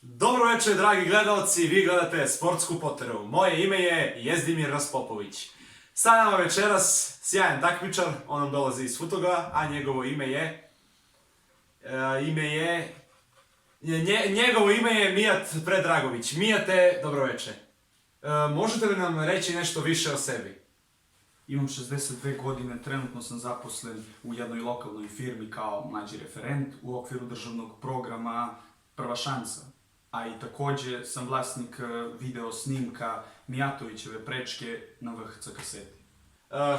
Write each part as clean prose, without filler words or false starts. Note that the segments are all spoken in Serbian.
Dobro večer, dragi gledalci, vi gledate Sportsku Poteru. Moje ime je Jezdimir Raspopović. Sa nama večeras sjajan takmičar, on nam dolazi iz Futoga, a njegovo ime je... Njegovo ime je Mijat Predragović. Mijate, dobro večer. Možete li nam reći nešto više o sebi? Imam 62 godine, trenutno sam zaposlen u jednoj lokalnoj firmi kao mlađi referent u okviru državnog programa Prva šansa. A i također sam vlasnik video snimka Mijatovićeve prečke na VHC kaseti.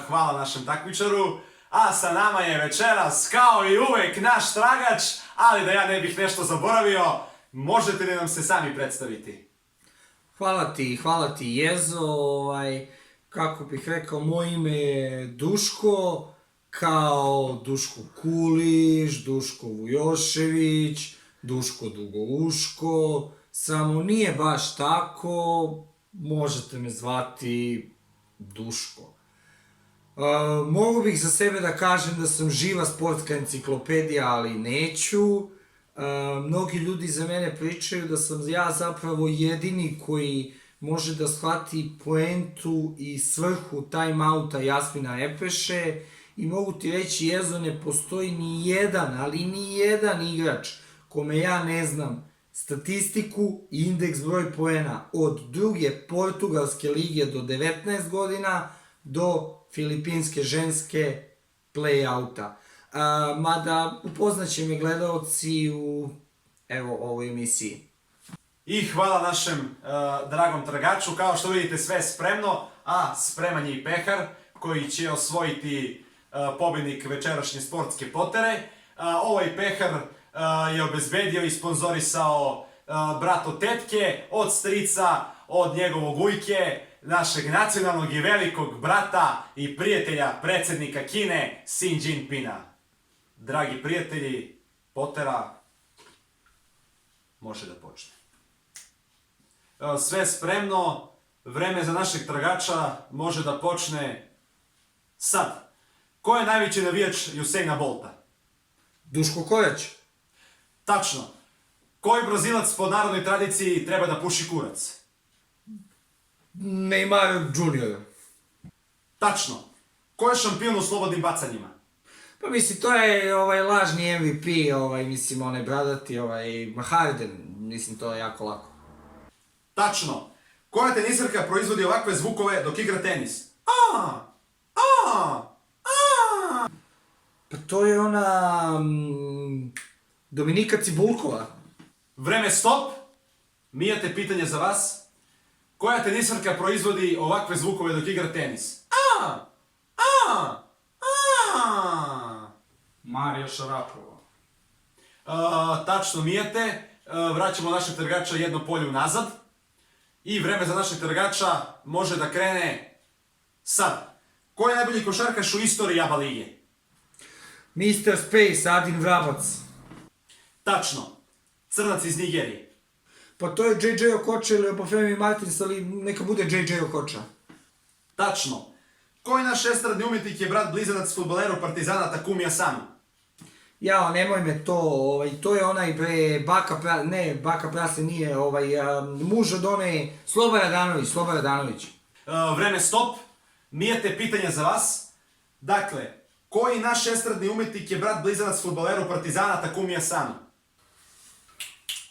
Hvala našem takmičaru. A sa nama je večeras, kao i uvek, naš tragač, ali da ja ne bih nešto zaboravio, možete li nam se sami predstaviti? Hvala ti Jezo, kako bih rekao, moje ime je Duško, kao Duško Kuliš, Duško Vujošević, Duško Dugouško, samo nije baš tako, možete me zvati Duško. Mogu bih za sebe da kažem da sam živa sportska enciklopedija, ali neću. Mnogi ljudi za mene pričaju da sam ja zapravo jedini koji može da shvati poentu i svrhu time-outa Jasmina Epeše i mogu ti reći, Jezo, ne postoji ni jedan, ali ni jedan igrač kome ja ne znam statistiku i indeks broj poena od druge portugalske lige do 19 godina do filipinske ženske play-outa. Mada upoznaće me gledalci u ovoj emisiji. I hvala našem dragom tragaču, kao što vidite sve spremno, a spreman je i pehar koji će osvojiti pobjednik večerašnje Sportske Potere. Ovaj pehar je obezbedio i sponzorisao brat od tetke, od strica, od njegovog ujke, našeg nacionalnog i velikog brata i prijatelja predsjednika Kine, Xi Jinpinga. Dragi prijatelji, Potera može da počne. Sve spremno, vreme za našeg tragača može da počne sad. Ko je najveći navijač Usaina Bolta? Duško Korać. Tačno. Koji Brazilac po narodnoj tradiciji treba da puši kurac? Neymar Junior. Tačno. Ko je šampion u slobodnim bacanjima? Pa mislim, to je lažni MVP, onaj bradati, Harden, mislim, to je jako lako. Tačno. Koja tenisarka proizvodi ovakve zvukove dok igra tenis? Pa to je ona... Dominika Cibulkova. Vreme stop. Mijate, pitanje za vas. Koja tenisarka proizvodi ovakve zvukove dok igra tenis? Marija Šarapova. Tačno, Mijate. Vraćamo našeg trgača jedno polje unazad. I vreme za našeg trgača može da krene sad. Ko je najbolji košarkaš u istoriji ABA lige? Mr. Space, Adin Vrabac. Tačno. Crnac iz Nigerije. Pa to je JJ Okocha ili Obafemi Martins, ali neka bude JJ Okocha. Tačno. Koji naš estradni umjetnik je brat blizanac fudbaleru Partizana Takumi Asano? Jao, nemoj me to je onaj Baka Prase nije, muž od one, Sloba Radanović. Vreme stop. Mijete, pitanje za vas. Dakle, koji naš estradni umjetnik je brat blizanac fudbaleru Partizana Takumi Asano?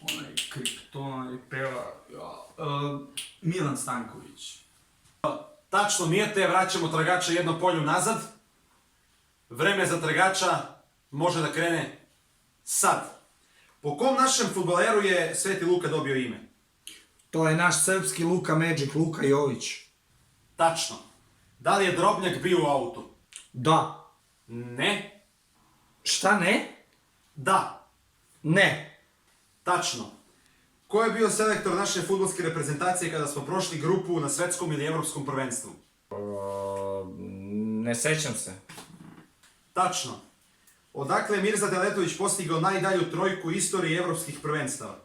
Onaj kriptona i peva... Milan Stanković. Tačno, Mijete, vraćamo tragača jedno polje nazad. Vreme za tragača može da krene sad. Po kom našem fudbaleru je Sveti Luka dobio ime? To je naš srpski Luka Magic, Luka Jović. Tačno. Da li je Drobnjak bio u autu? Da. Ne. Šta ne? Da. Ne. Tačno. Ko je bio selektor naše fudbalske reprezentacije kada smo prošli grupu na svetskom ili evropskom prvenstvu? Ne sećam se. Tačno. Odakle je Mirza Deletović postigao najdalju trojku u istoriji evropskih prvenstava?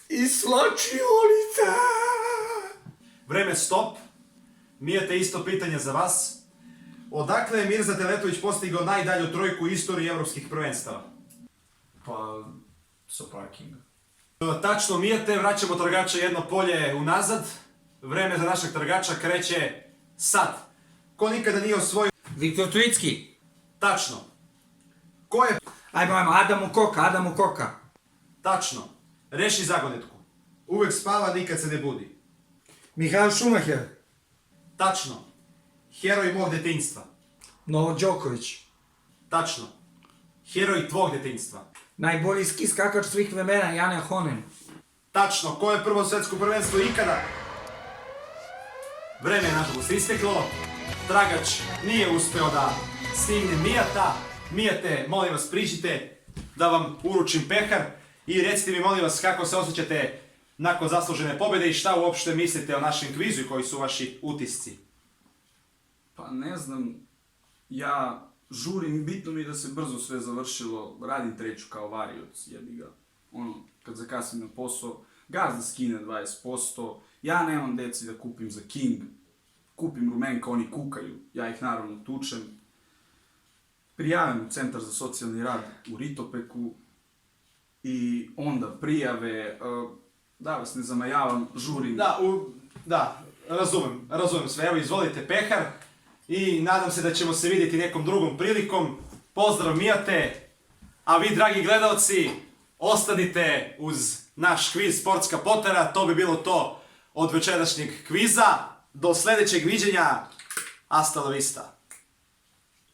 Iz slačionice! Vreme stop. Mijete, isto pitanje za vas. Odakle je Mirza Deletović postigao najdalju trojku u istoriji evropskih prvenstava? Pa... sa parkinga. Tačno, Mijate, vraćamo tragača jedno polje unazad. Vreme za našeg tragača kreće sad. Ko nikada nije osvojio... Viktor Tricki. Tačno. Ko je... Ajmo, Adamo Koka. Tačno. Reši zagonetku. Uvek spava, nikad se ne budi. Mihael Schumacher. Tačno. Heroj mog detinjstva. Novak Đoković. Tačno. Heroj tvog detinjstva. Najbolji ski skakač svih vremena, Jane Honen. Tačno. Ko je prvo svetsko prvenstvo ikada? Vreme je nažalost isteklo. Tragač nije uspeo da stigne Mijata. Mijate, molim vas, priđite da vam uručim pehar i recite mi, molim vas, kako se osjećate nakon zaslužene pobjede i šta uopšte mislite o našem kvizu i koji su vaši utisci. Pa ne znam, ja žurim i bitno mi je da se brzo sve završilo, radim treću kao varioc, jebi ga. Ono, kad zakasnim na posao, gazda skine 20%, ja nemam deci da kupim za King, kupim rumenka, oni kukaju, ja ih naravno tučem. Prijavim u Centar za socijalni rad u Ritopeku i onda prijave, da vas ne zamajavam, žurim. Da, razumem sve. Evo, izvolite pehar i nadam se da ćemo se vidjeti nekom drugom prilikom. Pozdrav Mijate, a vi, dragi gledalci, ostanite uz naš kviz Sportska potera. To bi bilo to od večerašnjeg kviza. Do sljedećeg viđenja. Hasta la vista.